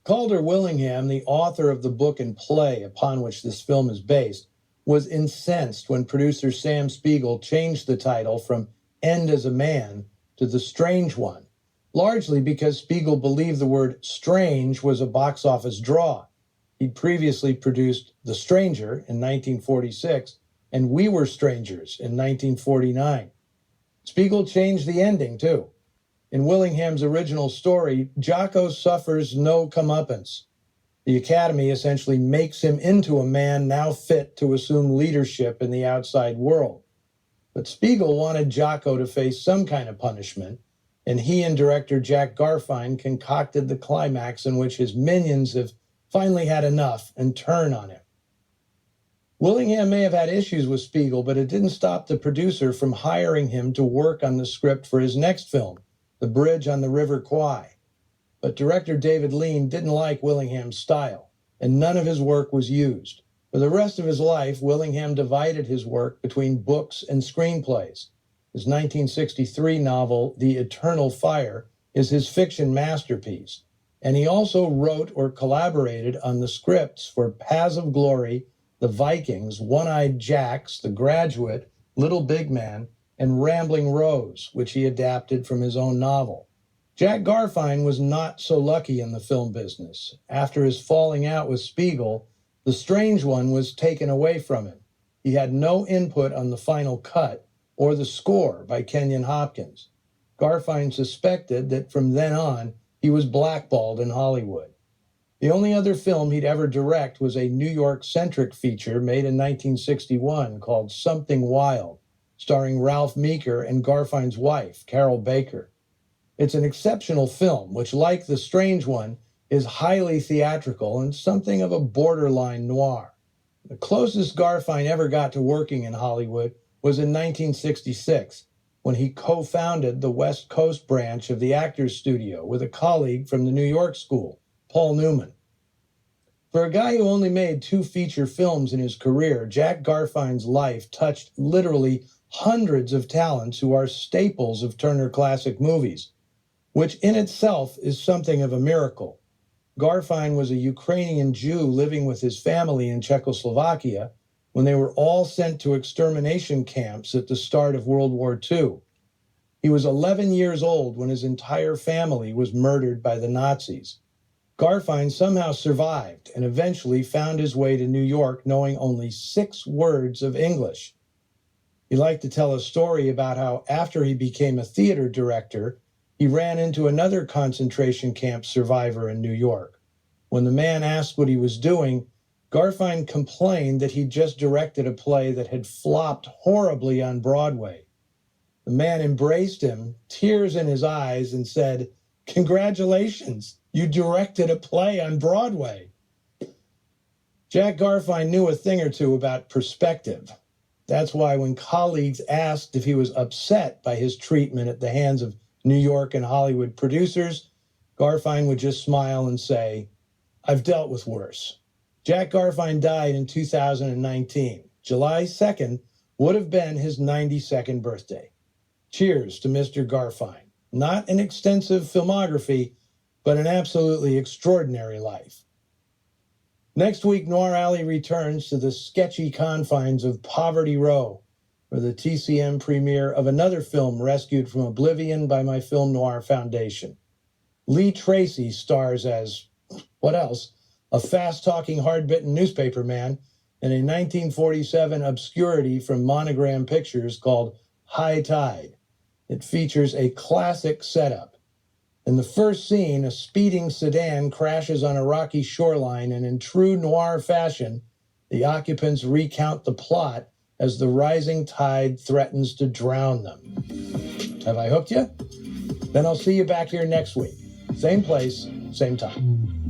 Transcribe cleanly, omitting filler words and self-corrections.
Calder Willingham, the author of the book and play upon which this film is based, was incensed when producer Sam Spiegel changed the title from End as a Man to The Strange One, largely because Spiegel believed the word strange was a box office draw. He'd previously produced The Stranger in 1946 and We Were Strangers in 1949. Spiegel changed the ending, too. In Willingham's original story, Jocko suffers no comeuppance. The Academy essentially makes him into a man now fit to assume leadership in the outside world. But Spiegel wanted Jocko to face some kind of punishment, and he and director Jack Garfein concocted the climax in which his minions have finally had enough and turn on him. Willingham may have had issues with Spiegel, but it didn't stop the producer from hiring him to work on the script for his next film, The Bridge on the River Kwai. But director David Lean didn't like Willingham's style, and none of his work was used. For the rest of his life, Willingham divided his work between books and screenplays. His 1963 novel, The Eternal Fire, is his fiction masterpiece, and he also wrote or collaborated on the scripts for Paths of Glory, The Vikings, One-Eyed Jacks, The Graduate, Little Big Man, and Rambling Rose, which he adapted from his own novel. Jack Garfein was not so lucky in the film business. After his falling out with Spiegel, The Strange One was taken away from him. He had no input on the final cut or the score by Kenyon Hopkins. Garfein suspected that from then on, he was blackballed in Hollywood. The only other film he'd ever direct was a New York-centric feature made in 1961 called Something Wild, starring Ralph Meeker and Garfein's wife, Carol Baker. It's an exceptional film, which, like The Strange One, is highly theatrical and something of a borderline noir. The closest Garfein ever got to working in Hollywood was in 1966, when he co-founded the West Coast branch of the Actors Studio with a colleague from the New York School, Paul Newman. For a guy who only made 2 feature films in his career, Jack Garfein's life touched literally hundreds of talents who are staples of Turner Classic Movies, which in itself is something of a miracle. Garfein was a Ukrainian Jew living with his family in Czechoslovakia when they were all sent to extermination camps at the start of World War II. He was 11 years old when his entire family was murdered by the Nazis. Garfein somehow survived and eventually found his way to New York knowing only 6 words of English. He liked to tell a story about how after he became a theater director, he ran into another concentration camp survivor in New York. When the man asked what he was doing, Garfein complained that he'd just directed a play that had flopped horribly on Broadway. The man embraced him, tears in his eyes, and said, "Congratulations, you directed a play on Broadway." Jack Garfein knew a thing or two about perspective. That's why when colleagues asked if he was upset by his treatment at the hands of New York and Hollywood producers, Garfein would just smile and say, "I've dealt with worse." Jack Garfein died in 2019. July 2nd would have been his 92nd birthday. Cheers to Mr. Garfein. Not an extensive filmography, but an absolutely extraordinary life. Next week, Noir Alley returns to the sketchy confines of Poverty Row for the TCM premiere of another film rescued from oblivion by my Film Noir Foundation. Lee Tracy stars as, what else? A fast-talking, hard-bitten newspaper man in a 1947 obscurity from Monogram Pictures called High Tide. It features a classic setup. In the first scene, a speeding sedan crashes on a rocky shoreline, and in true noir fashion, the occupants recount the plot as the rising tide threatens to drown them. Have I hooked you? Then I'll see you back here next week. Same place, same time.